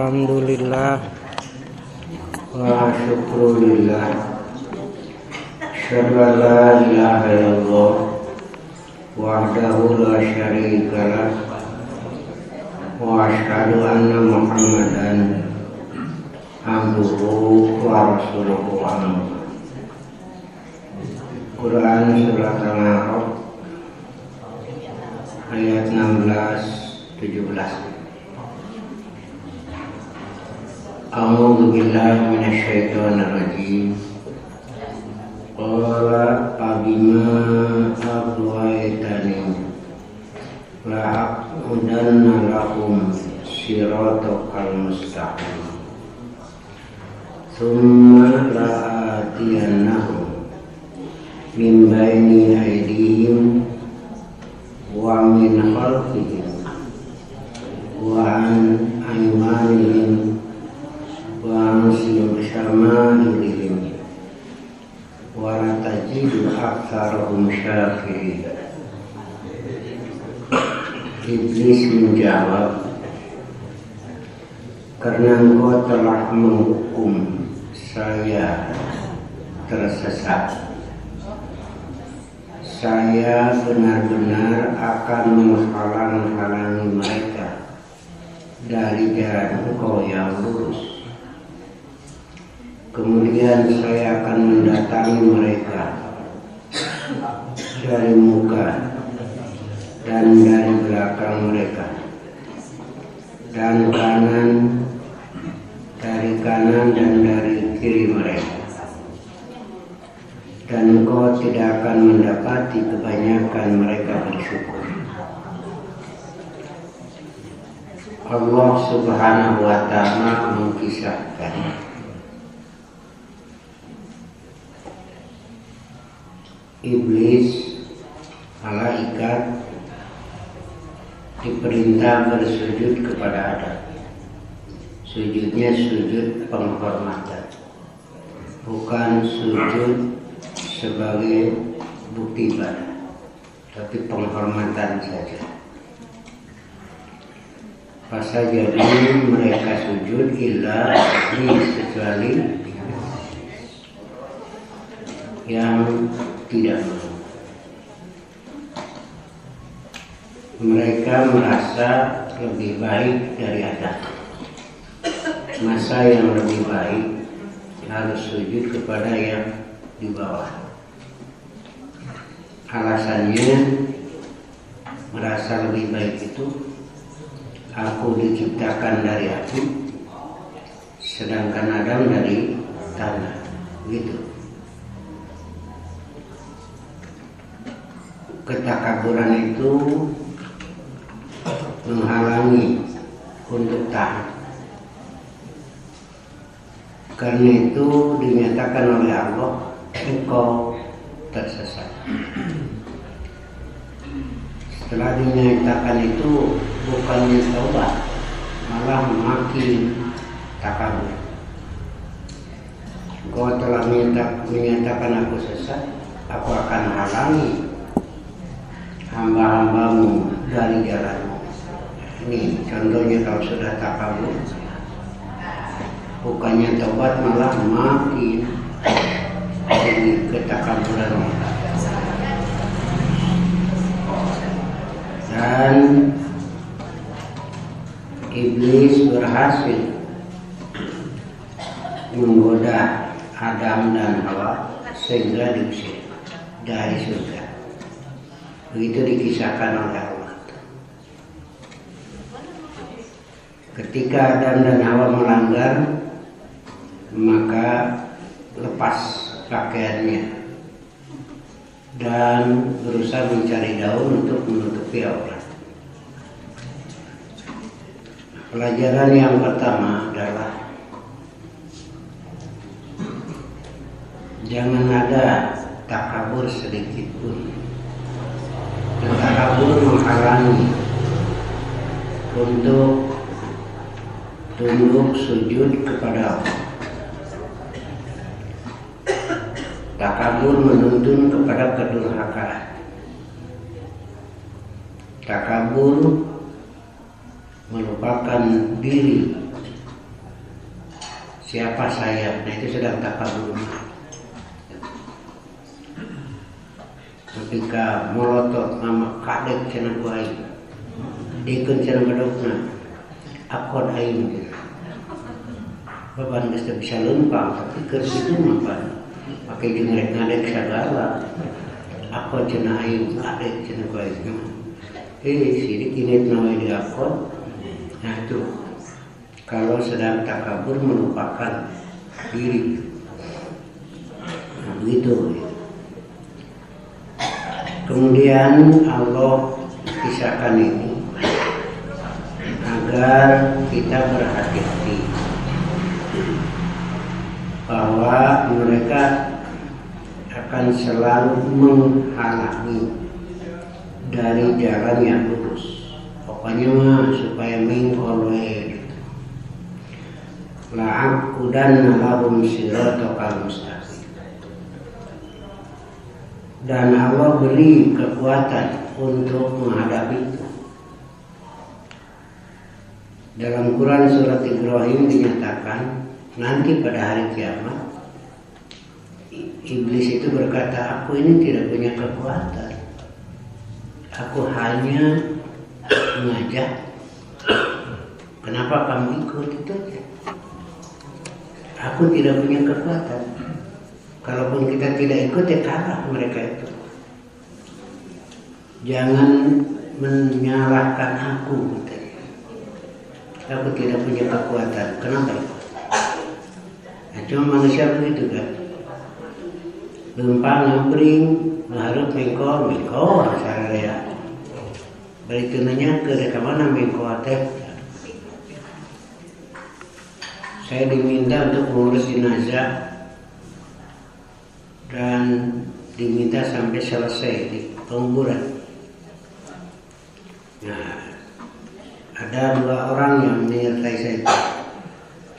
Alhamdulillah wa syukurillah. Asyhadu an la ilaha illallah wahdahu la syarika lah wa asyhadu anna Muhammadan abduhu wa rasuluhu. Quran surat Al-A'raf ayat 16-17. A'udzu billahi minasyaitonir rajim. Qala abima aghwaytani la'aqudanna lahum siratal mustaqim thumma la'atiyannahum min baini aydihim wa min khalfihim wa an aymanihim wa an shama'ilihim wa la tajidu aktsarahum syakirin. Iblis menjawab, karena engkau telah menghukum saya tersesat, saya benar-benar akan menghalang-halangi mereka dari jalan engkau yang lurus. Kemudian saya akan mendatangi mereka dari muka dan dari belakang mereka, dan dari kanan dan dari kiri mereka. Dan engkau tidak akan mendapati kebanyakan mereka bersyukur. Allah Subhanahu wa ta'ala mengkisahkan iblis, malaikat diperintah bersujud kepada Adam. Sujudnya sujud penghormatan, bukan sujud sebagai bukti ibadah, tapi penghormatan saja. Masa jadi mereka sujud illa kecuali yang tidak mau. Mereka merasa lebih baik dari Adam. Masa yang lebih baik harus sujud kepada yang di bawah. Alasannya merasa lebih baik itu, aku diciptakan dari api, sedangkan Adam dari tanah. Gitu. Ketakaburan itu menghalangi untuk taat. Karena itu dinyatakan oleh Allah, engkau tersesat. Setelah dinyatakan itu, bukannya taubat, malah makin takabur. Engkau telah menyatakan aku sesat, aku akan halangi hamba-hambamu dari jalanmu. Ini contohnya kalau sudah takabur, bukannya tobat malah makin jadi ketakaburan. Dan iblis berhasil menggoda Adam dan Hawa sehingga diusir dari surga. Begitu dikisahkan oleh Allah. Ketika Adam dan Hawa melanggar, maka lepas pakaiannya dan berusaha mencari daun untuk menutupi aurat. Pelajaran yang pertama adalah jangan ada takabur sedikit pun. Takabur menghalangi untuk tunduk sujud kepada Allah. Takabur menuntun kepada kedurhakaan. Takabur melupakan diri siapa saya. Nah itu sedang takabur. Ketika melotot mama kadek cenah kuai dikeun cenah medokna akod aing baban geus bisa lempang tapi keur kitu mah pakai ngadek segala akod cenah aing kadek cenah kuai sidik ini nawe di akod. Nah itu kalau sedang takabur melupakan diri. Nah, begitu. Kemudian Allah kisahkan ini agar kita berhati-hati bahwa mereka akan selalu menghalangi dari jalan yang lurus. Pokoknya mah supaya mengkolwe la'aqudanna lahum siratal mustaqim. Dan Allah beri kekuatan untuk menghadapi itu. Dalam Quran surat Ibrahim dinyatakan nanti pada hari kiamat iblis itu berkata, aku ini tidak punya kekuatan, aku hanya mengajak, kenapa kamu ikut, itu aja. Aku tidak punya kekuatan. Kalaupun kita tidak ikut ya kalah mereka itu. Jangan menyalahkan aku. Aku tidak punya kekuatan. Kenapa? Nah, cuma manusia begitu kan. Lempang ngabring, mengharap mengkor, sararea. Bari teu nanya ke ka mana mengkor teh. Saya diminta untuk mengurus jenazah dan diminta sampai selesai di penguburan. Nah, ada 2 orang yang menyertai saya.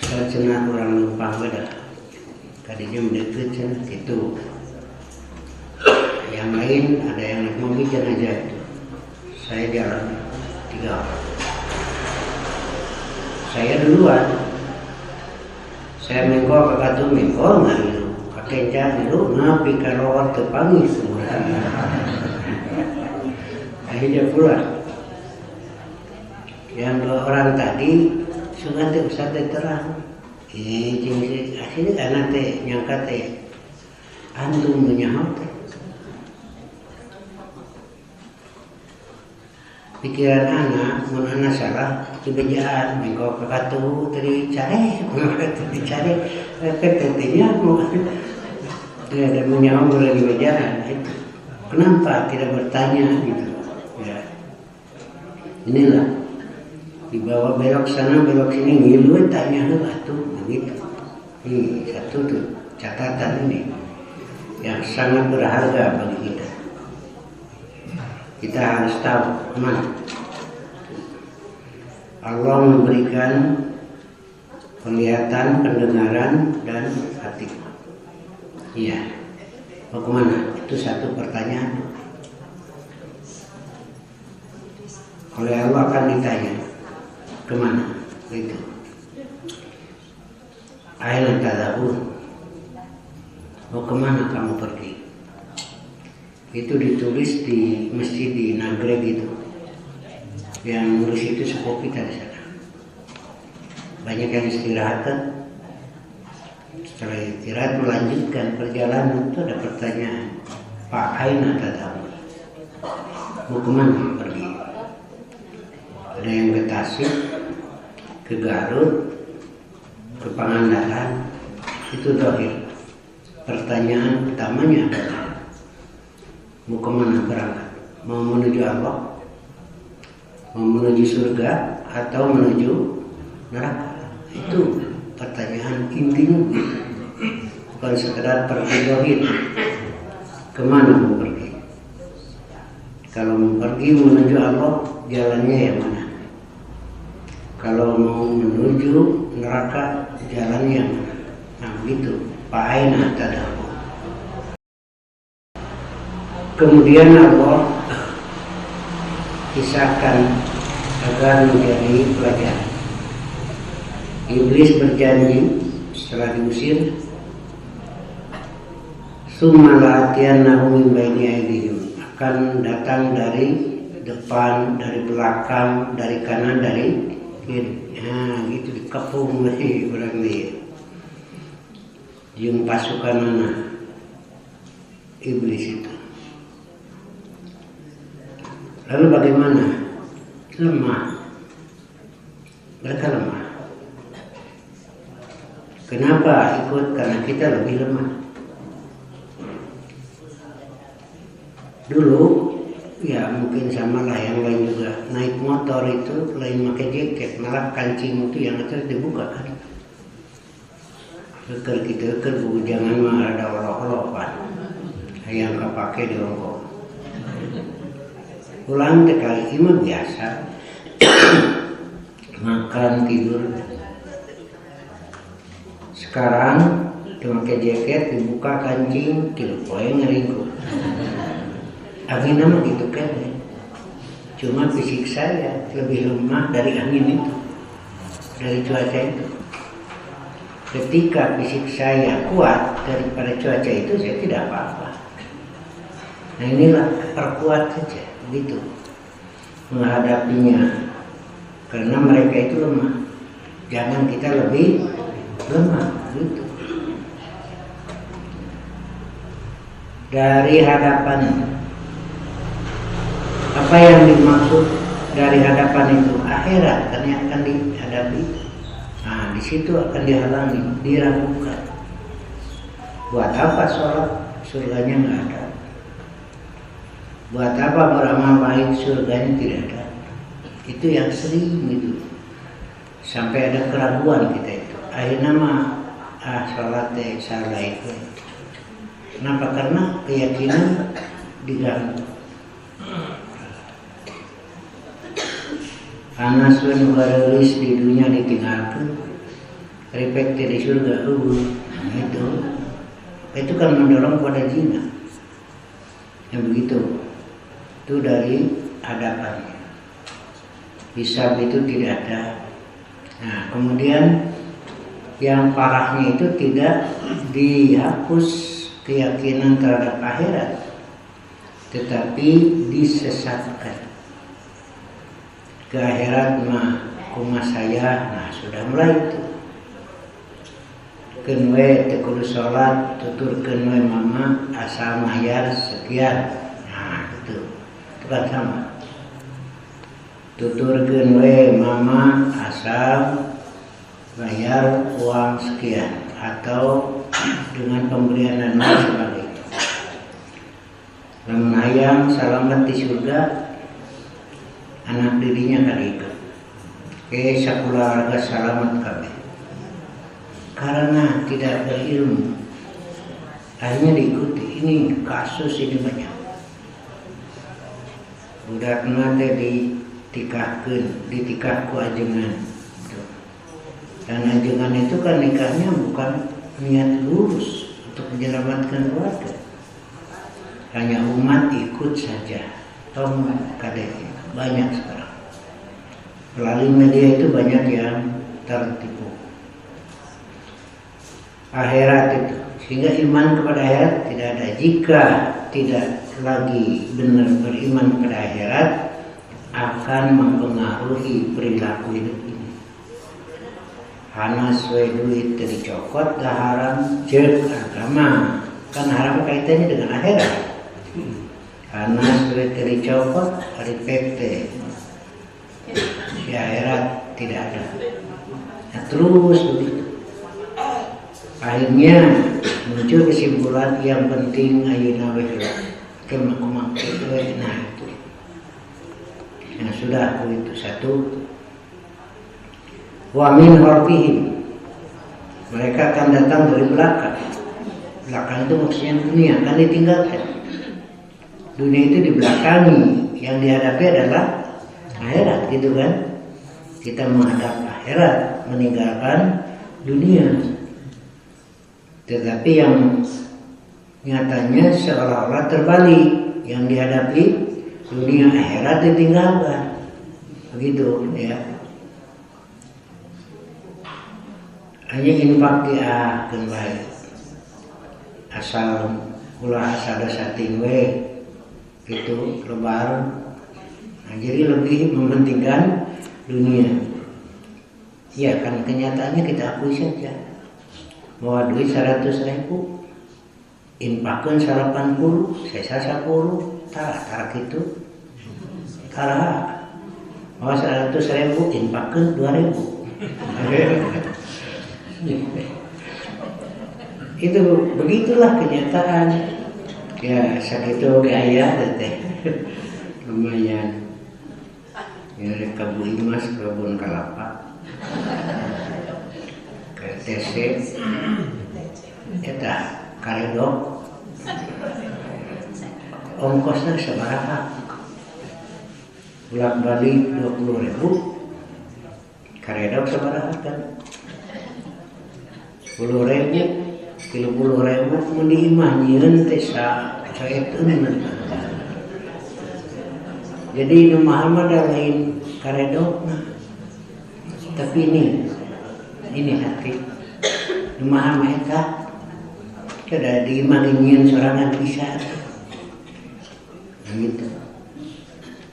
Saya cenah orang Lempang beda. Tadinya mendekat cenah gitu. Yang lain ada yang naik mobil jenazah itu. Saya jalan 3 orang. Saya duluan. Saya mengkor ke katu mengkor nggak itu. Kencang itu ngapi kalau terpanggil semua. Akhirnya pulang. Yang 2 orang tadi sungai teh usah terang. Akhirnya anak teh nyangka teh antum menyaut. Pikiran anak, mun anak salah, kebejaan, mengkau ke katu tadi cari, efeknya mau ada menyaut lagi bejaan itu. Kenapa tidak bertanya gitu? Ya, inilah dibawa belok sana belok sini ngilu tanya lah tuh begitu. Ini satu tuh catatan ini yang sangat berharga bagi kita. Kita harus tahu mana Allah memberikan penglihatan, pendengaran, dan hati. Iya, mau kemana? Itu satu pertanyaan. Oleh Allah akan ditanya kemana? Itu. Aina tadabur. Mau kemana kamu pergi? Itu ditulis di masjid di Nagreg gitu. Yang nulis itu sepupu kita di sana. Banyak yang istirahat kan. Setelah istirahat melanjutkan perjalanan itu ada pertanyaan, Pak Aina tadabur. Mau kemana pergi? Ada yang ke Tasik, ke Garut, ke Pangandaran. Itu dohir. Pertanyaan utamanya adalah mau kemana berangkat? Mau menuju Allah? Mau menuju surga? Atau menuju neraka? Itu pertanyaan intinya. Bukan sekedar pergi dohir. Kemana mau pergi? Kalau mau pergi menuju Allah, jalannya yang mana? Kalau mau menuju neraka, jalannya yang mana? Nah begitu. Pak Aina tadabur. Kemudian Allah kisahkan agar menjadi pelajaran. Iblis berjanji setelah diusir, summalatian nahum baini aidihim, akan datang dari depan, dari belakang, dari kanan, dari kiri. Nah, gitu dikepung lagi orang dia. Yang pasukan mana? Iblis itu. Lalu bagaimana? Lemah. Mereka lemah. Kenapa ikut? Karena kita lebih lemah. Dulu, ya mungkin samalah yang lain juga. Naik motor itu lain pakai jaket, malah kancing itu yang atas dibuka kan. Keker kita jangan mah ada olok-olokan. Yang kepake di ongkok. Pulang sekali ini biasa. Makan, tidur. Sekarang pakai jaket, dibuka kancing, poin ngeringkuk. Angin nama gitu kan. Cuma fisik saya lebih lemah dari angin itu, dari cuaca itu. Ketika fisik saya kuat daripada cuaca itu, saya tidak apa-apa. Nah inilah perkuat saja, begitu menghadapinya. Karena mereka itu lemah, jangan kita lebih lemah, gitu. Dari hadapan, apa yang dimaksud dari hadapan itu? Akhirat, kan yang akan dihadapi. Nah, di situ akan dihalangi, diragukan. Buat apa sholat? Surganya nggak ada. Buat apa beramal baik? Surganya tidak ada. Itu yang sering gitu. Sampai ada keraguan kita itu. Akhirnya mah sholat salah itu. Kenapa? Karena keyakinan diganggu. Anas bin Waris di dunia ditinggalkan, refleks di surga. Itu kan mendorong pada zina. Yang begitu. Itu dari hadapannya. Hisab itu tidak ada. Nah, kemudian yang parahnya itu tidak dihapus keyakinan terhadap akhirat, tetapi disesatkan. Ke akhirat mah kumah saya, nah sudah mulai itu. Kenwe tekudu sholat, tutur kenwe mama asal mayar sekian, nah itu kan sama. Tutur kenwe mama asal bayar uang sekian, atau dengan pemberian dan sebagainya. Lamun hayang selamat di surga, anak dirinya kali ikut. Sakeluarga selamat kabeh. Karena tidak berilmu, akhirnya diikuti. Ini kasus ini banyak. Budak nate ditikah ku ajengan. Dan ajengan itu kan nikahnya bukan niat lurus untuk menyelamatkan keluarga. Hanya umat ikut saja. Tom kadek banyak sekarang. Melalui media itu banyak yang tertipu. Akhirat itu, sehingga iman kepada akhirat tidak ada. Jika tidak lagi benar beriman kepada akhirat, akan mempengaruhi perilaku hidup ini. Hanas we duit dicokot dah haram jeung agama. Kan haram kaitannya dengan akhirat. Hanas we dicokot hari PT. Si akhirat tidak ada. Nah, terus begitu. Akhirnya muncul kesimpulan yang penting ayeuna we kemak-kemak nah itu. Nah sudah itu satu. Wa min harfihim, mereka akan datang dari belakang. Belakang itu maksudnya dunia akan ditinggalkan. Dunia itu dibelakangi, yang dihadapi adalah akhirat, gitu kan? Kita menghadap akhirat, meninggalkan dunia. Tetapi yang nyatanya seolah-olah terbalik, yang dihadapi dunia, akhirat ditinggalkan, begitu ya. hanya infak diakeun bae asal ulah asal sating we gitu lebaran. Nah, jadi lebih mementingkan dunia. Ya kan kenyataannya kita akui saja bahwa duit 100.000 infakkan 80, sisa 10, tarak itu tarak. Bahwa 100.000 infakkan 2.000. Itu begitulah kenyataan. Ya sakitu gaya teh. Lumayan. Ya kabu imas kebun kelapa. KTC. Eta karedok. Ongkosnya sabaraha? Bolak-balik 20.000. Karedok sabaraha kan? 10.000. 30.000 mun diimah nyieun teh saeteun. Jadi nu mahal mah lain karedokna. Tapi ini hati. Nu mahal mah eta kada diimah nyieun sorangan pisan. Gitu.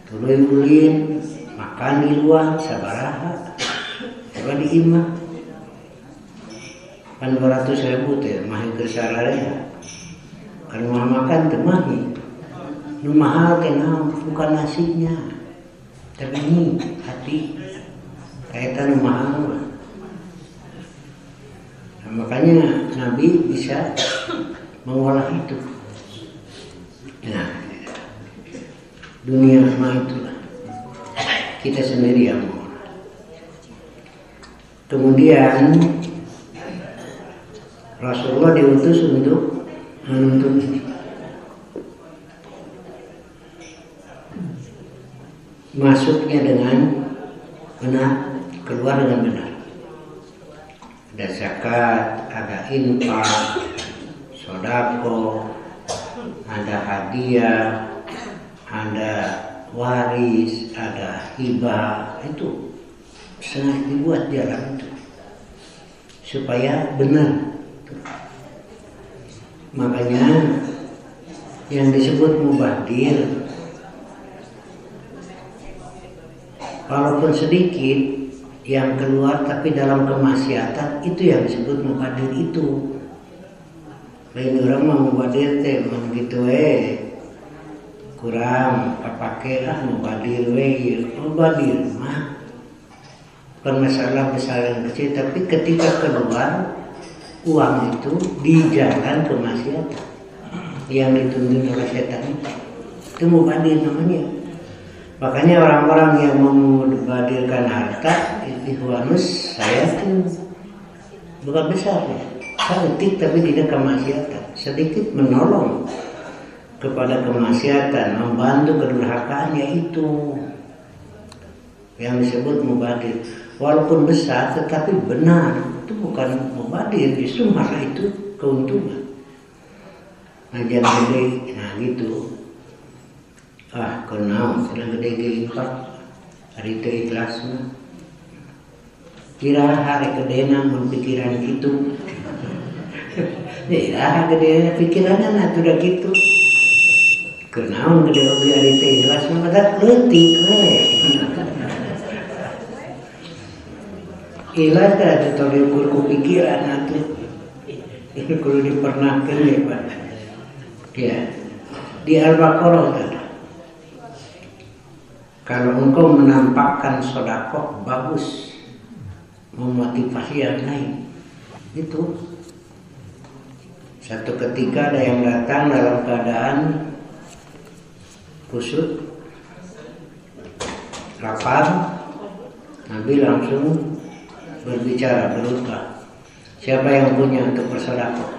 Tuluy ulin makan di luar sabaraha. Coba diimah. Kan 200.000 teh mahi keur sararea. Kan mau makan teh mahi. Nu mahal teh bukan nasinya. Tapi ini hati. Kaitan nu mahal. Nah, makanya Nabi bisa mengolah itu. Nah, dunia mah itulah. Kita sendiri yang mengolah. Kemudian Rasulullah diutus untuk menuntut ini. Masuknya dengan benar, keluar dengan benar. Ada zakat, ada infak, sodako, ada hadiah, ada waris, ada hibah. Itu sengaja dibuat jalan itu supaya benar. Makanya yang disebut mubadir walaupun sedikit yang keluar tapi dalam kemaksiatan itu yang disebut mubadir itu. Lain orang mau mubadir teh begitu kurang kepake mubadir mubadir mah bukan masalah besar dan kecil, tapi ketika keluar uang itu di jalan kemaksiatan yang dituntun oleh setan itu mubadir namanya. Makanya orang-orang yang memubadirkan harta ikhwanus saya tuh bukan besar ya, sedikit tapi tidak kemaksiatan, sedikit menolong kepada kemaksiatan, membantu kedurhakaan, yaitu yang disebut mubadir. Walaupun besar tetapi benar, itu bukan mubadir, justru malah itu keuntungan. Nah jangan gede, nah gitu. Kenal, karena gede infak, hari itu ikhlasnya. Kira hari gede namun pikiran gitu. Ya gede pikirannya nah udah gitu. Kenal gede oge hari itu ikhlasnya, madah leutik ikhlas ada tadi ukur pikiran nanti ini perlu dipernahkan ya Pak. Ya di Al-Baqarah ada. Kalau engkau menampakkan sedekah bagus, memotivasi yang lain, itu satu ketika ada yang datang dalam keadaan kusut, lapar, Nabi langsung berbicara, berubah. Siapa yang punya untuk bersedekah?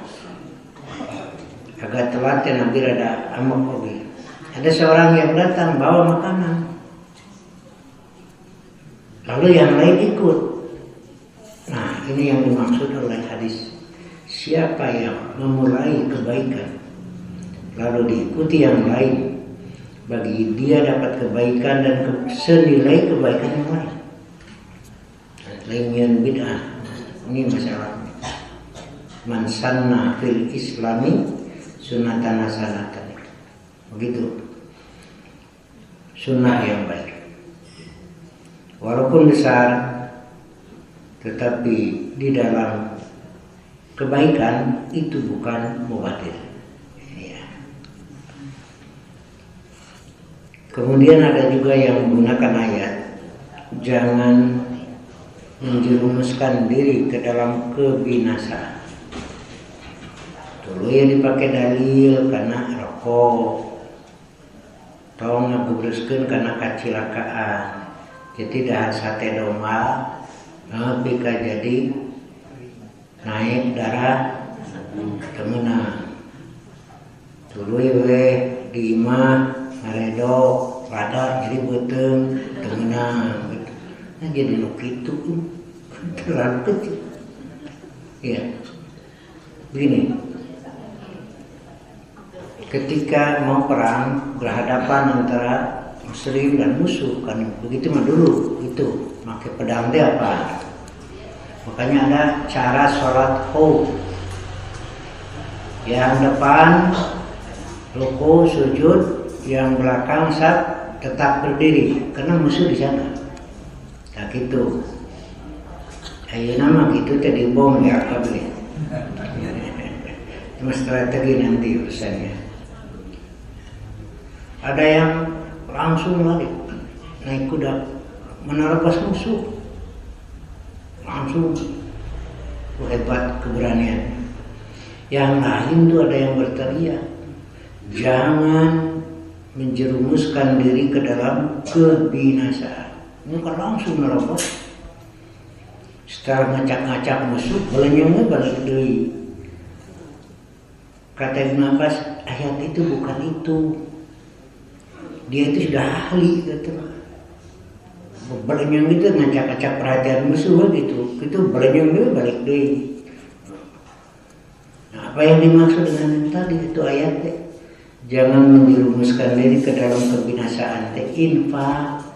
Agak telat ya Nabi rada amok lagi. Ada seorang yang datang bawa makanan. Lalu yang lain ikut. Nah ini yang dimaksud oleh hadis. Siapa yang memulai kebaikan lalu diikuti yang lain, bagi dia dapat kebaikan dan senilai kebaikan yang lain. Lainnya bid'ah. Ini masalahnya. Man sanna fil islami sunnatan hasanatan. Begitu. Sunnah yang baik. Walaupun besar, tetapi di dalam kebaikan itu bukan mubadir. Ya. Kemudian ada juga yang menggunakan ayat, jangan menjerumuskan diri ke dalam kebinasaan. Dulu ya dipakai dalil karena rokok, tong ngabubruskeun karena kacilakaan. Jadi dahar sate domba, tapi jadi naik darah temenang. Dulu ya di imah ngaredo rada jadi beuteng temenang. Nah jadi nuk itu terlalu kecil. Ya, begini. Ketika mau perang berhadapan antara muslim dan musuh, kan begitu mah dulu itu pakai pedang dia apa? Makanya ada cara sholat khawf. Yang depan ruku sujud, yang belakang tetap berdiri karena musuh di sana. Nah gitu. Ayo nama gitu tadi bom ya kabel. Cuma strategi nanti urusannya. Ada yang langsung lari naik kuda menerobos musuh, langsung hebat keberanian. Yang lain tuh ada yang berteriak, jangan menjerumuskan diri ke dalam kebinasaan. Ini kan langsung menerobos. Setelah ngacak-ngacak musuh, belenyongnya balik deui. Kata Ibnu Abbas, ayat itu bukan itu. Dia itu sudah ahli gitu. Belenyong itu ngacak-ngacak perhatian musuh gitu. Itu belenyong dia balik deui. Nah, apa yang dimaksud dengan yang tadi itu ayatnya? Jangan menjerumuskan diri ke dalam kebinasaan. Infak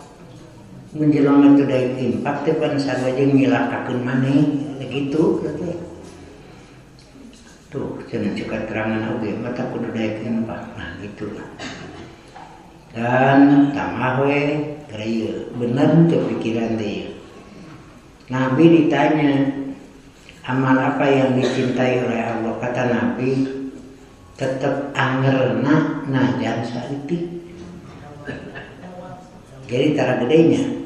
menjelang itu dari infak teh pan saja ngilakakeun maneh gitu gitu. Tuh jangan cekat terangan oge mata kudu daek infak. Nah gitulah. Dan tamah we geureuyeuh bener teu pikiran teh. Nabi ditanya amal apa yang dicintai oleh Allah, kata Nabi tetap angerna najan saeutik. Jadi tara gedenya.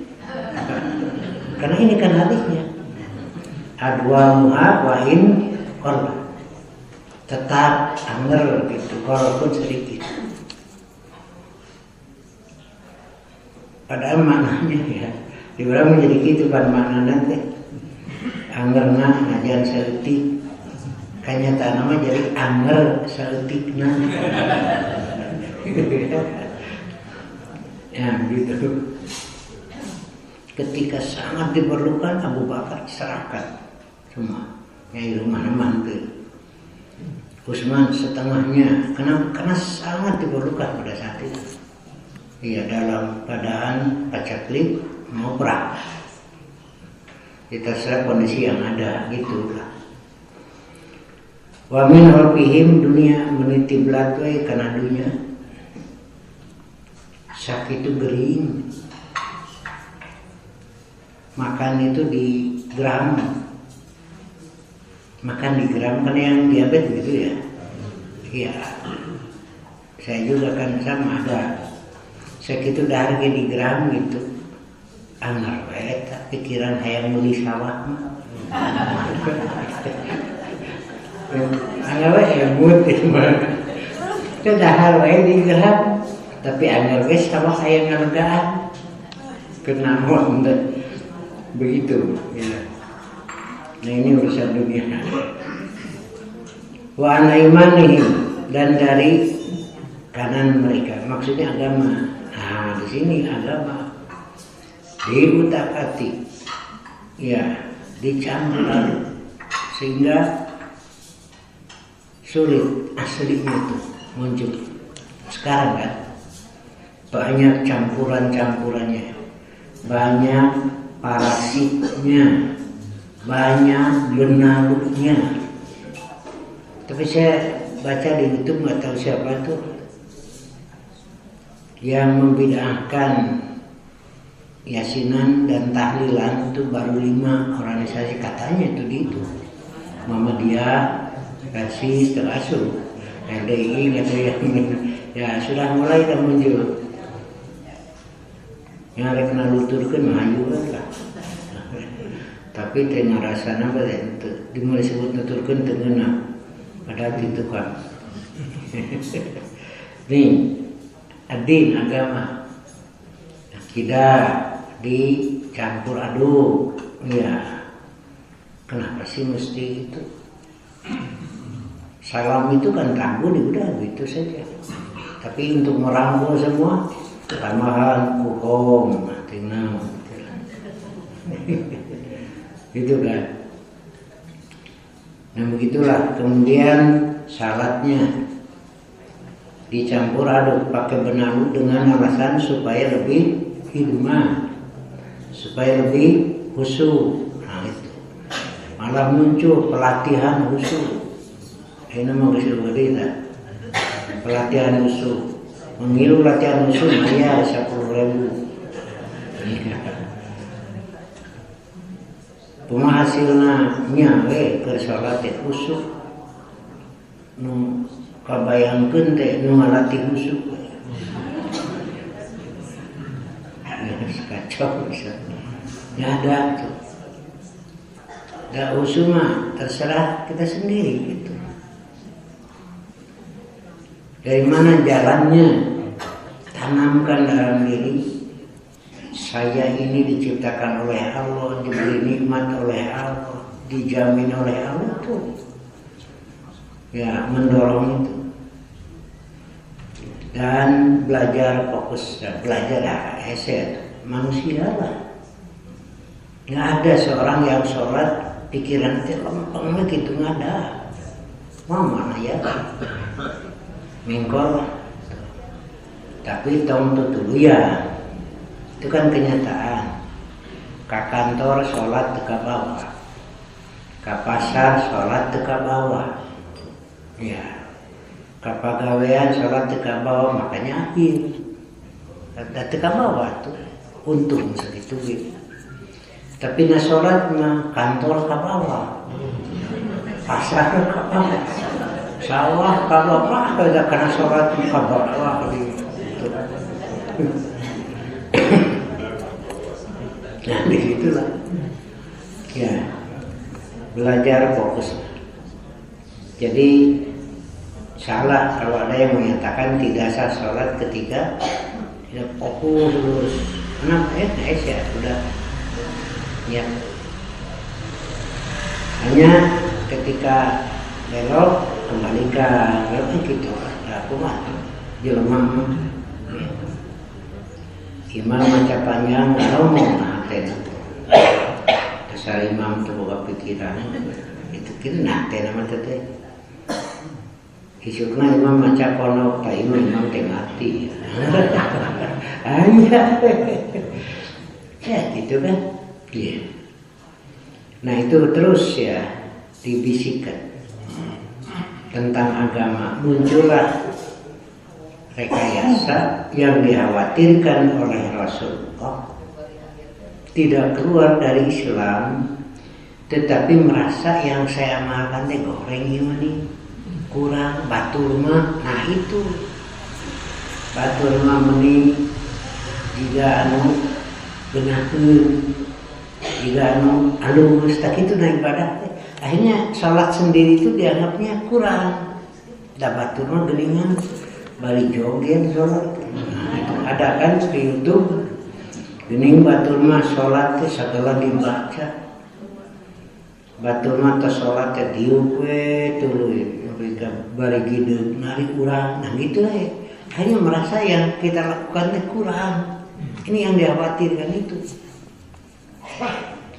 Karena ini kan hadisnya. Adwa muha wa in korban. Tetap anger gitu walaupun sedikit. Padahal maknanya ya, di orang menjadi gitu kan maknanya teh. Angerna najan saeutik. Kenyataan nama jadi anger saeutikna. Ya gitu. Ketika sangat diperlukan Abu Bakar serahkan semua. Nyai rumah mantu. Utsman setengahnya karena sangat diperlukan pada saat itu. Iya dalam keadaan pacaklik mau perang. Kita serah kondisi yang ada gitulah. Wa min rabbihim dunia meniti belatwe kana dunia. Sakit itu gering. Makan itu di gram. Makan di gram kan yang diabetes gitu ya. Iya. Saya juga kan sama ada. Segitu darah di gram gitu. Anggar we pikiran hayang meuli sawah mah. Anggar we emut itu mah. Teu dahar we di gram. Tapi anggar we sawah hayang ngalegaan. Kenaon teh. Begitu ya. Nah ini urusan dunia. Wa an imanihim dan dari kanan mereka, maksudnya agama. Nah di sini agama diutak-atik, ya dicampur sehingga sulit aslinya itu muncul. Sekarang kan banyak campuran-campurannya, banyak parasitnya, banyak benalunya. Tapi saya baca di YouTube nggak tahu siapa tuh yang membid'ahkan yasinan dan tahlilan itu baru 5 organisasi katanya itu Muhammadiyah, Persis, Terasuh, LDI gitu ya sudah mulai muncul. Yang ada kena luturkan maju lah. Tapi tengah rasanya dimulai sebut nuturkan tengena. Padahal itu kan. Nih, adin agama, akidah dicampur aduk. Ya, kenapa sih mesti itu? Salam itu kan rangkul, udah gitu saja. Tapi untuk merangkul semua, tambahan hukum, tinggal. Gitu kan. Nah begitulah, kemudian syaratnya dicampur aduk pakai benalu dengan alasan supaya lebih hikmah, supaya lebih khusyuk. Nah itu malah muncul pelatihan khusyuk. Ini mau khusyuk berita, pelatihan khusyuk, mengilu latihan khusyuk bayar 10.000. Pemahasilnya ke sholat khusyuk nu kabayangkeun teh nu ngalatih khusyuk kacau bisa nggak ada tuh. Nggak khusyuk mah terserah kita sendiri gitu. Dari mana jalannya, tanamkan dalam diri. Saya ini diciptakan oleh Allah, diberi nikmat oleh Allah, dijamin oleh Allah tuh. Ya, mendorong itu. Dan belajar fokus, belajar eset manusia lah. Nggak ada seorang yang sholat pikiran itu lempeng gitu, nggak ada. Mau mana ya? Mingkol. Tapi tahun dulu ya. Itu kan kenyataan. Ke kantor sholat teka bawah, ke pasar sholat teka bawah, ya, ke pegawaian sholat teka bawah, makanya akhir teka bawah tuh untung segitu gitu. Tapi na sholat na kantor ke bawah, pasar ke bawah, sawah ke bawah, ada karena sholat ke bawah gitu. Nah disitulah ya belajar fokus. Jadi salah kalau ada yang menyatakan tidak sah sholat ketika tidak fokus lurus. Kenapa ya sudah ya. Hanya ketika belok kembalikan gitu. Aku mah jelema imam macam panjang ngomong naten dasar imam tuh boga pikiran itu kira naten nama teh isukna imam macam pondok tak imam teh mati hanya ya gitu kan iya. Nah itu terus ya dibisikkan tentang agama, muncullah rekayasa yang dikhawatirkan oleh Rasulullah tidak keluar dari Islam, tetapi merasa yang saya amalkan teh goreng ini kurang batur mah. Nah itu batur mah meni jika anu benakeun jika anu halus tak itu na ibadah teh. Akhirnya sholat sendiri itu dianggapnya kurang. Da batur mah geuningan balik joget sholat. Nah, ada kan di YouTube gening batur mah sholat teh sagala dibaca, batur mah teh sholat teh diuk we tuluy mereka bari gideug nari urang. Nah gitu ya. Hanya merasa yang kita lakukan teh kurang. Ini yang dikhawatirkan itu.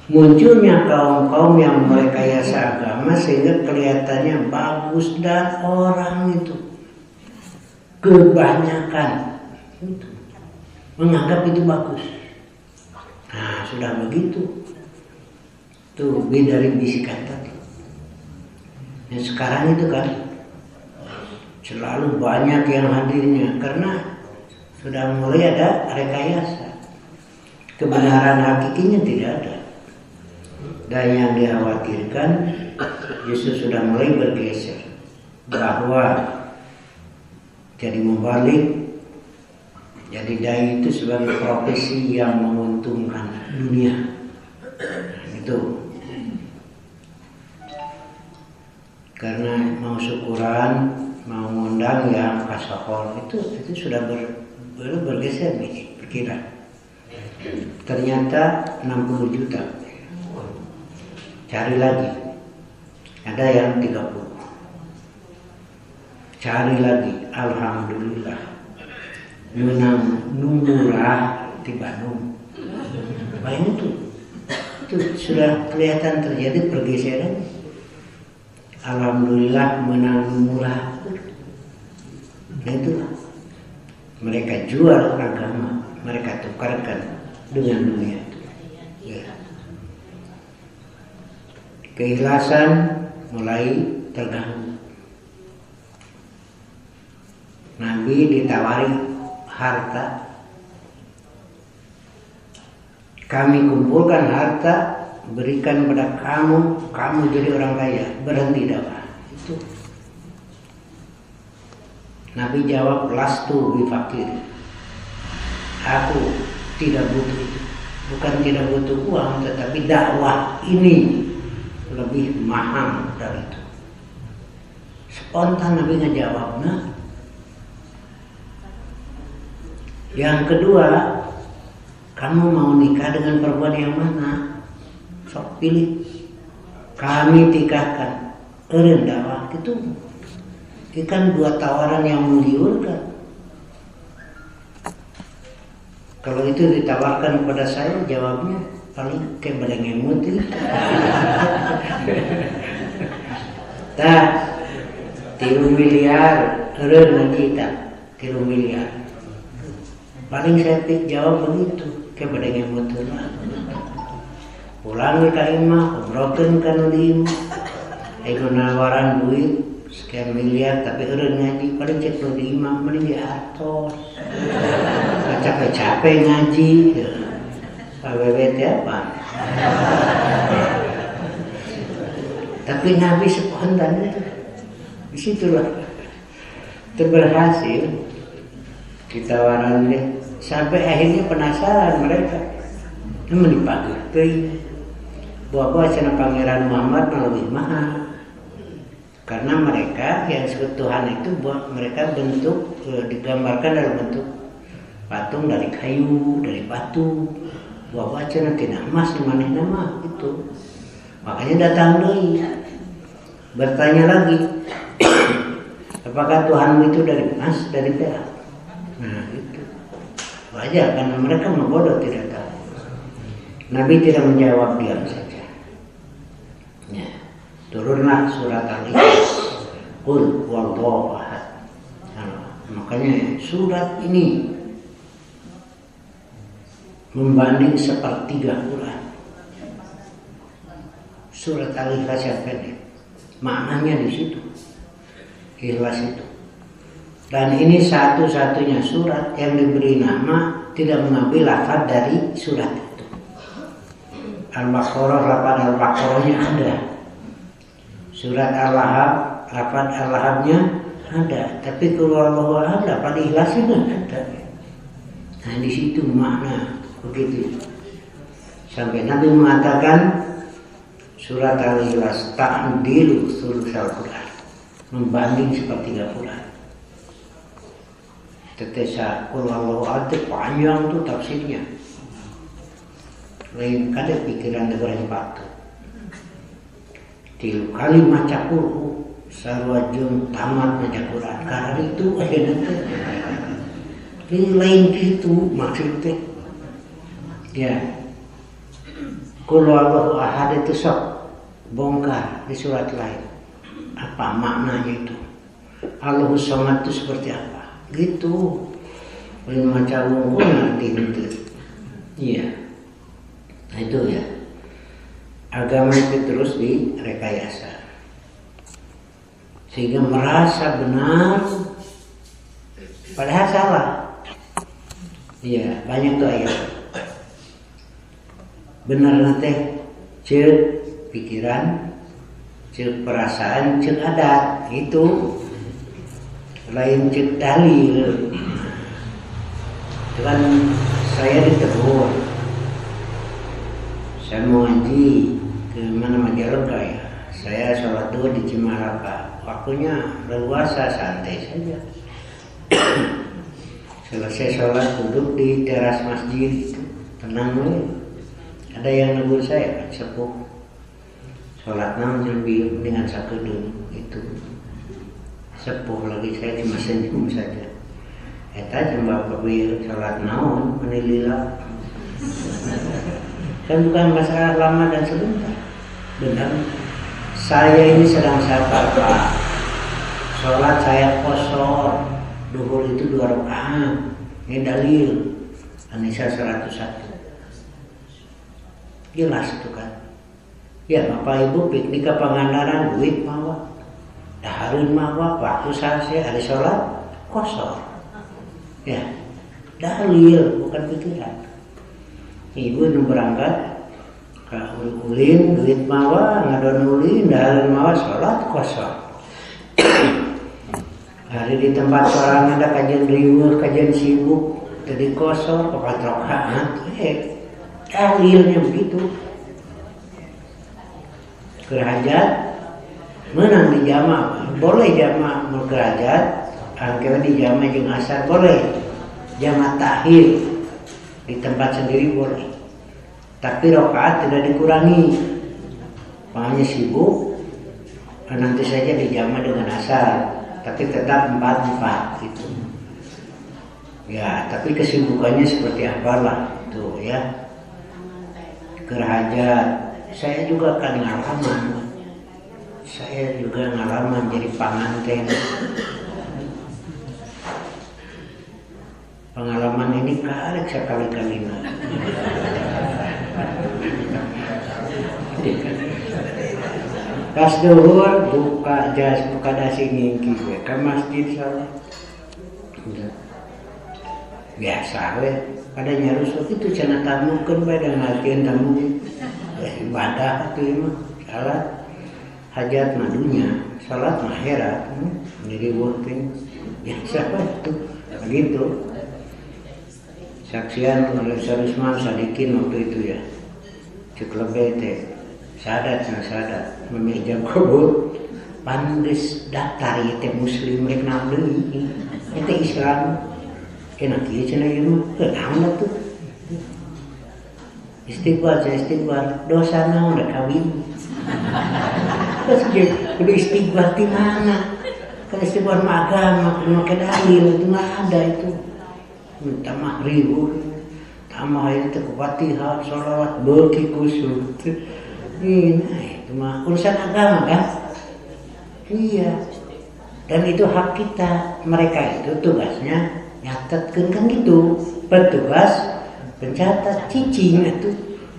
Munculnya kaum-kaum yang merekayasa agama sehingga kelihatannya bagus dan orang itu kebanyakan itu menganggap itu bagus. Nah sudah begitu Tuh beda dari bisikan tadi. Yang sekarang itu kan selalu banyak yang hadirnya karena sudah mulai ada rekayasa. Kebenaran hakikinya tidak ada. Dan yang dikhawatirkan justru sudah mulai bergeser bahwa jadi membalik, jadi dai itu sebagai profesi yang menguntungkan dunia. Itu karena mau syukuran, mau ngundang yang kasahol itu sudah bergeser nih pikiran. Ternyata 60 juta. Cari lagi. Ada yang 30. Cari lagi. Alhamdulillah. Menang numurah di Bandung. Banyak itu sudah kelihatan terjadi pergeseran. Alhamdulillah menang murah. Nah itulah mereka jual agama, mereka tukarkan dengan dunia. Ya. Keikhlasan mulai terganggu. Nabi ditawari harta, kami kumpulkan harta, berikan pada kamu jadi orang kaya, berhenti dakwah. Itu Nabi jawab, lastu bifakir, aku tidak butuh itu. Bukan tidak butuh uang, tetapi dakwah ini lebih mahal dari itu. Spontan Nabi ngejawab. Nah, yang kedua, kamu mau nikah dengan perempuan yang mana? Sok pilih. Kami tikahkan. Dakwah itu kan dua tawaran yang menggiurkan. Kalau itu ditawarkan kepada saya, jawabnya paling kayak badang ngemut itu. Tah, 3 miliar, nanti tak 3 miliar. Paling saya jawab begitu, kayak badang ngemut itu. Pulang ke imah, obrokan kan di imah. Ego nawaran duit sekian miliar, tapi ngaji paling cek lo di imam, paling di atos. Capek-capek ngaji. Pak Bebet apa? Tapi Nabi spontan itu. Disitulah berhasil ditawaran deh. Sampai akhirnya penasaran mereka. Namun dipakai bahwa cina Pangeran Muhammad lebih mahal. Karena mereka yang disebut Tuhan itu buat mereka bentuk digambarkan dalam bentuk patung dari kayu, dari batu. Bahwa cina tidak emas maneh nama itu. Makanya datang lagi, bertanya lagi, apakah Tuhanmu itu dari emas, dari perak? Nah itu wajar karena mereka bodoh tidak tahu. Nabi tidak menjawab, diam saja. Ya. Turunlah surat Al-Ikhlas. Qul huwallahu ahad. Makanya surat ini membanding sepertiga Quran. Surat Al-Ikhlas yang pendek. Maknanya di situ. Ikhlas itu. Dan ini satu-satunya surat yang diberi nama tidak mengambil lafaz dari surat itu. Al-Baqarah, lafaz Al-Baqarahnya ada. Surat Al-Lahab, lafaz Al-Lahabnya ada. Tapi kalau Allah ada, pada Ikhlasnya ada. Nah di situ makna begitu. Sampai Nabi mengatakan surat Al-Ikhlas ta'dilu sulusal Quran, membanding sepertiga Quran. Tetesa kalau Allah ada panjang tuh tafsirnya. Lain kada pikiran negara yang patut. Tilu kali maca Quran, sarwajun tamat maca Quran. Karena itu nanti. Ini lain gitu maksudnya. Ya. Kalau Allah ahad itu sok bongkar di surat lain. Apa maknanya itu? Allahus Samad itu seperti apa? Gitu. Lain macam nanti gitu. Iya. Nah itu ya. agama itu terus direkayasa sehingga merasa benar padahal salah. Iya, banyak tuh ayat. Benar nanti cek pikiran, cek perasaan, cek adat itu lain cek dalil. Kan saya ditegur, saya mau ngaji ke mana Majalengka ya. Saya sholat dua di Cimaraka, waktunya leluasa santai saja. Selesai sholat duduk di teras masjid itu tenang dulu. Ada yang negur saya, sepuh sholat nam lebih dengan sakedun itu sepuh lagi, saya cuma senyum saja. Eta cuma pergi sholat naon menilila. Kan bukan masalah lama dan sebentar. Benar. Saya ini sedang sabar Pak. Sholat saya kosor. Duhur itu 2 rakaat. Ini dalil. An-Nisa 101. Jelas itu kan. Ya Bapak Ibu piknik ke Pangandaran duit mawa. Dahareun mawa waktu saya ada sholat kosor. Ya, dalil bukan pikiran. Ibu nu berangkat ke ulin duit mawa ngadon ulin dahareun mawa sholat kosor. Hari di tempat orang ada kajian riweuh, kajian sibuk, jadi kosor 4 rakaat. Dalilnya begitu. Kerajat menang di jamaah, boleh jamaah mau kerajat, angkeun di jamaah jeung asar boleh. Jamaah takhir di tempat sendiri boleh. Tapi rakaat tidak dikurangi. Makanya sibuk, nanti saja di jamaah dengan asar, tapi tetap 4 gitu. Ya, tapi kesibukannya seperti apalah tuh ya. Kerajat. Saya juga kan ngalaman. Saya juga ngalaman jadi pengantin. Pengalaman ini karek sekali-kalinya. Pas duhur buka dasi ngingki we ka masjid salat. Biasa we, pada nyarusuk itu cenah tamukeun bae da ngalikeun tamu. Ibadah itu mah salat hajat madunya, salat mah akhirat. Jadi working biasa itu begitu. Saksian oleh Sarisman Sadikin waktu itu ya, cek lebih teh sadat memeja kubur pandis daftar ya teh muslim rek nabi itu Islam kena kieu cenah ieu mah naon tuh istighfar dosa naon da kawin terus ge kudu istighfar di mana kan istighfar mah agama kudu make dalil itu mah ada itu minta ribu tambah itu Fatihah sholawat beuki kusut ini itu mah urusan agama kan iya dan itu hak kita. Mereka itu tugasnya nyatetkeun kan gitu, petugas pencatat cicing itu.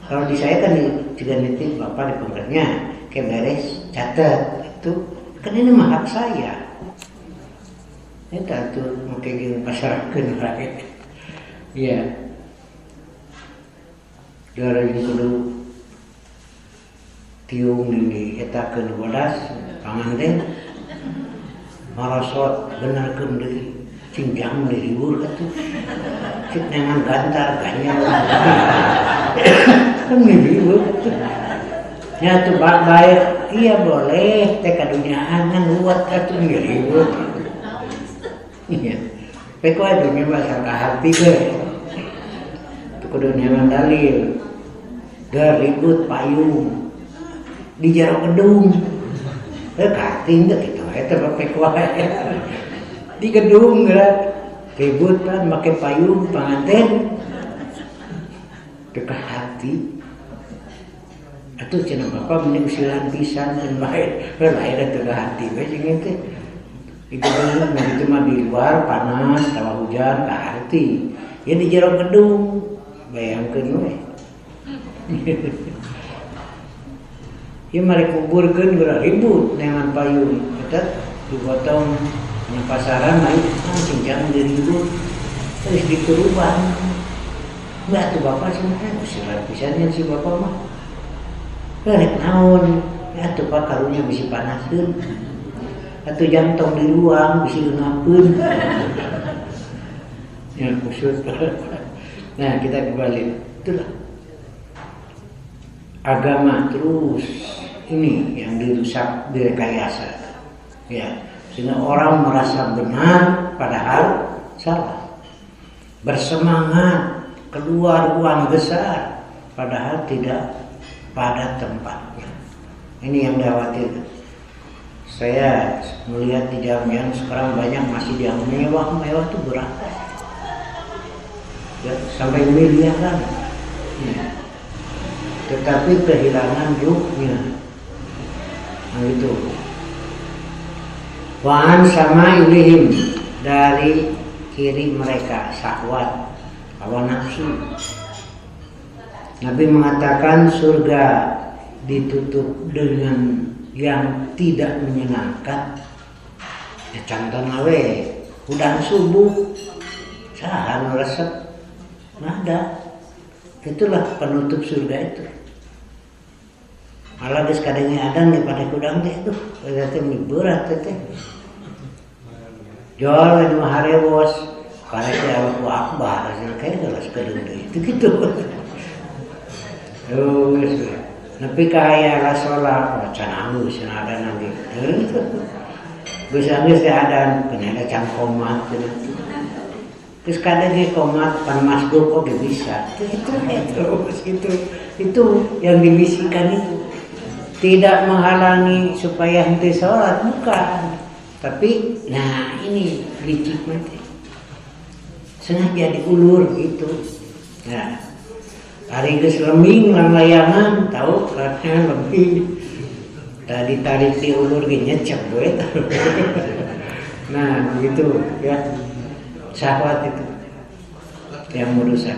Kalau di saya kan juga nitip bapak di pengkernya kayak beres catat itu kan ini mah hak saya. Eta tuh mungkin pasarkeun rakyat. Iya. Dari kudu tiung ini etakeun bodas panganten marosot benerkeun deui cingjang deui libur atuh. Cik nengan gantar ganyang. Kan libur atuh. Nya tuh baik iya boleh teh kadunyaan ngan luat atuh libur. Iya. Peko dunya mah sangka hati we. Itu kudu nyaman dalil. Gar ribut payung di jero gedung. Kating teh kitu eta peko wae. Di gedung gerak ribut kan make payung panganten. Teu hati. Atuh cenah bapak mending silan pisan dan bae. Lain teu hati we jeung teh. Itu kan itu mah di luar panas, tawa hujan, arti. Ya di jero gedung, bayangkeun we. Ieu mari kuburkeun geura ribut dengan payung eta digotong nya pasaran mah cincang diribut terus dikeruban. Enggak tuh bapak sebenarnya usiran pisannya si bapak mah. Rek naon? Ya tuh pak karunya bisi panaskeun. Atuh jantung di ruang bisi ngeunapeun. Ya khusus. Nah, kita kembali. Itulah agama terus ini yang dirusak, direkayasa. Ya, sehingga orang merasa benar padahal salah. Bersemangat keluar uang besar padahal tidak pada tempatnya. Ini yang dikhawatirkan. Saya melihat di Jambian sekarang banyak masih yang mewah-mewah itu berapa? Ya, sampai miliaran. Ya. Tetapi kehilangan ruhnya. Nah itu. Wa'an sama ilihim, dari kiri mereka syahwat, hawa nafsu. Nabi mengatakan surga ditutup dengan yang tidak menyenangkan. Ya contohnya udang subuh sahan resep nada. Itulah penutup surga itu. Malah geus kadenge adan daripada udang teh tuh, eta teh berat teh. Jual di maharewos, karek teh Allahu Akbar, cenah kae geus kedeung deui. Itu gitu. Oh, geus. Nepi ka aya rasolat, can anggus cenah ada nanti. Geus anggus teh adan, kena ada can komat cenah. Terus kadang dia komat pan masbuk oke bisa. Itu yang dibisikkan itu. Tidak menghalangi supaya henti sholat, bukan. Tapi, nah ini licik nanti. Sengaja diulur gitu. Nah, hari geus leming lang layangan, tahu karena lebih. Tadi tarik diulur ge nyecep we. Nah, begitu ya. Syahwat itu yang merusak.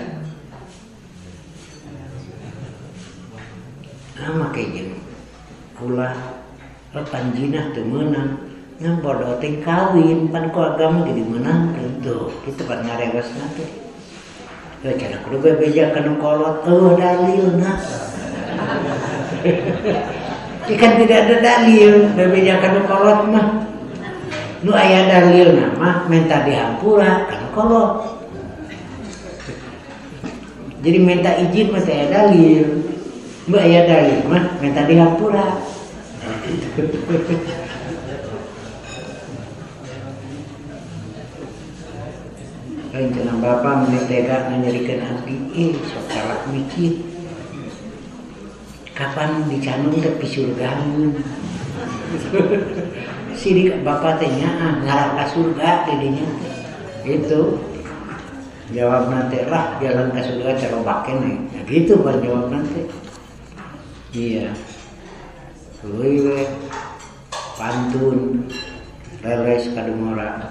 Makanya pula panjinah teu meunang ngan bodoh teh kawin pan ku agama jadi menang gitu. Kitu pan ngarewasna teh. Ya cenah kudu bebeja kana kolot dalilna. Ikan tidak ada dalil bebeja kana kolot mah. Nu aya dalilna mah minta dihampura kana kolot. Jadi minta izin mah teh dalil. Nu aya dalil mah minta dihampura. Lain cenah bapa menitega nyarikeun abdi sok calak mikir. Kapan dicanung teh pisurgaeun. Sirik bapak teh nyaah ngarah ka surga didinya. Itu jawab nanti lah jalan ke surga cerobaken nih. Ya gitu kan jawab nanti. Iya. Leuwih pantun leles kadumora.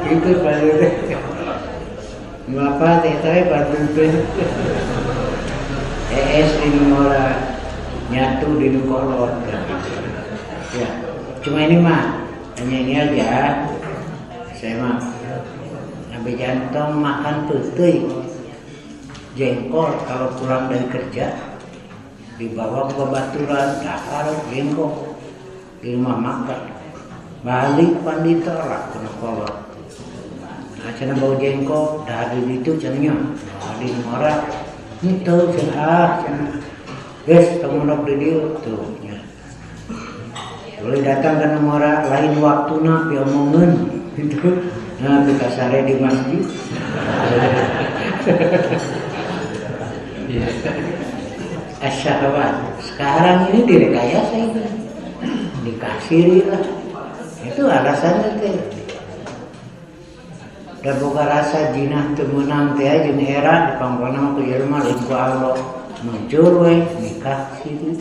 Gitu paling. Bapak teh pantun teh. Ini mora nyatu di kolot. Ya, cuma ini mah hanya ini aja. Saya mah sampai jantung makan putih jengkol kalau pulang dari kerja dibawa ke babaturan dakar jengkol di rumah makan balik pandita lah kena kolot. Nah, cina bau jengkol dari itu cenanya di mora itu cenah guys kamu nok di dia tuh ya. Boleh datang ke nomora lain waktuna diomongin gitu. Nah kita sare di masjid. Asyahwat sekarang ini direkayasa itu dikasiri lah itu alasannya teh. Dan boga rasa jinah teu meunang teh jeung era dipangkona ku jelema lain ku Allah muncul we nikah situ.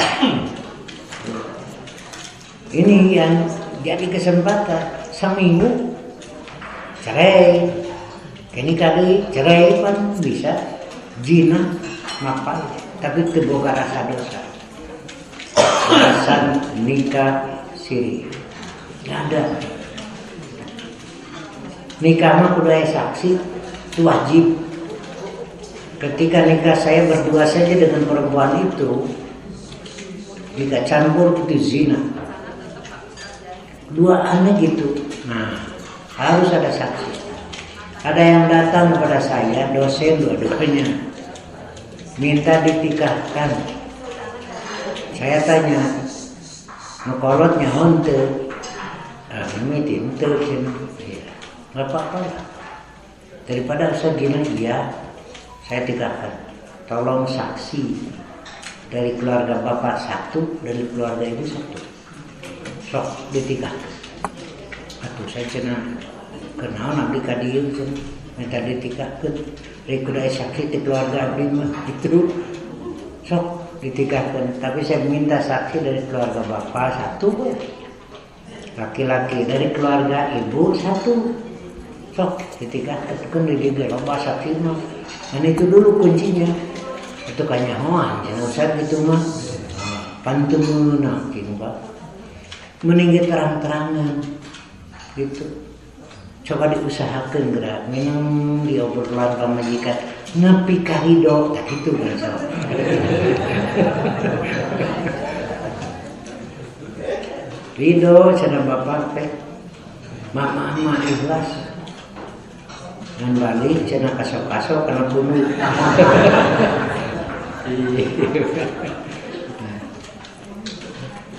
Ini yang jadi kesempatan seminggu cerai. Kini kali cerai kan bisa zina mapan tapi teboga rasa dosa. Alasan nikah siri nggak ada. Nikah mah kudu aya saksi, itu wajib. Ketika nikah saya berdua saja dengan perempuan itu, jika campur itu zina. Duaannya gitu. Nah, harus ada saksi. Ada yang datang kepada saya, dosen dua-duanya, minta ditikahkan. Saya tanya, nukolotnya honte, mimiti honte, nggak apa-apa lah. Daripada usah gini, ya saya tikahkan. Tolong saksi dari keluarga bapak satu, dari keluarga ibu satu. Sok ditikahkan. Aduh saya cenah kenal nabi kadieu cenah minta ditikahkan. Dari kuda saksi di keluarga abdi mah itu sok ditikahkan. Tapi saya minta saksi dari keluarga bapak satu, laki-laki dari keluarga ibu satu. Sok ditikahkan kan di dia loba saksi mah. Dan itu dulu kuncinya. Itu kanyahoan, jangan usah gitu mah. Panteuna kieu Pak. Meninggi terang-terangan gitu. Coba diusahakan gerak minum di obrolan pamajikan nepi ka ridho tak gitu kan so. Ridho cenah bapak teh mama ikhlas ngan balik cenah kasok-kasok kana bunuh.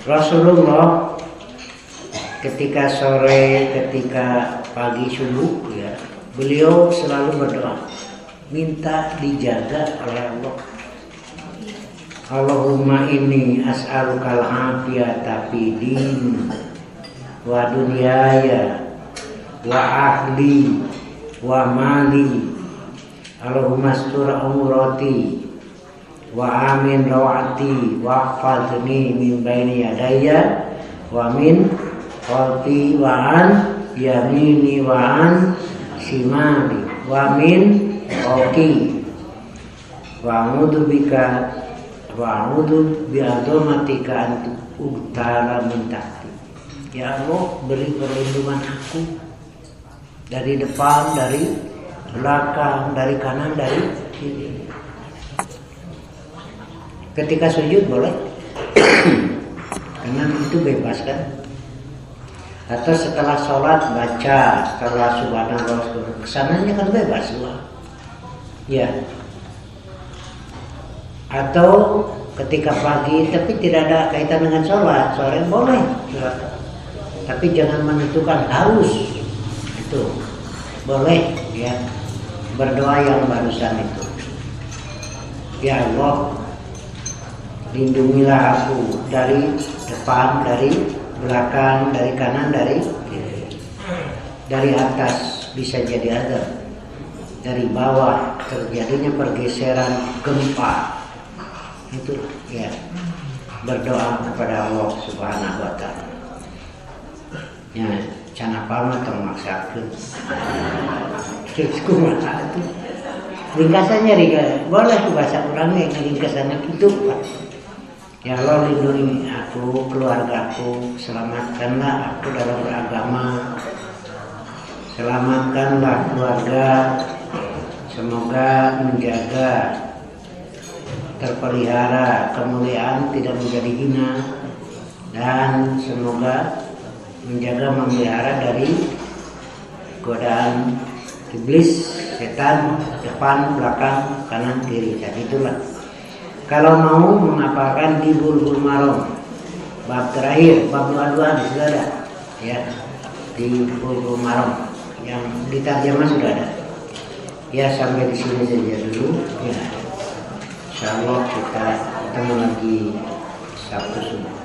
Rasulullah ketika sore, ketika pagi subuh ya, beliau selalu berdoa minta dijaga oleh Allah. Allahumma inni as'alukal afiyata fi din wa dunyaya wa ahli wa mali. Allahumma astur umurati wa amin rawati wa hfazni min baini yadayya wa min khalfi wa an yamini wa an shimali wa min fawqi wa a'udzu bika wa a'udzu bi'azamatika an ugtala min tahti. Ya Allah, beri perlindungan aku dari depan, dari belakang, dari kanan, dari kiri. Ketika sujud boleh, karena itu bebas kan. Atau setelah sholat baca, setelah subhanallah kesananya kan bebas lah. Ya. Atau ketika pagi tapi tidak ada kaitan dengan sholat, sore boleh sholat. Tapi jangan menentukan harus itu. Boleh ya. Berdoa yang barusan itu. Ya Allah, lindungilah aku dari depan, dari belakang, dari kanan, dari kiri. Dari atas bisa jadi azab, dari bawah terjadinya pergeseran gempa. Itu ya, berdoa kepada Allah Subhanahu wa taala. Ya, can apal mah tong maksakeun. Terus kumaha atuh? Ringkasannya boleh bahasa orangnya ringkasannya gitu Pak. Ya Allah, lindungi aku, keluargaku, selamatkanlah aku dalam beragama, selamatkanlah keluarga, semoga menjaga terpelihara kemuliaan tidak menjadi hina, dan semoga menjaga memelihara dari godaan iblis, setan, depan, belakang, kanan, kiri. Dan itulah. Kalau mau menghafalkan di Bulughul Maram bab terakhir, bab dua-dua sudah ada ya di Bulughul Maram, yang diterjemah sudah ada. Ya sampai di sini saja dulu ya. Insyaallah kita ketemu lagi Sabtu subuh.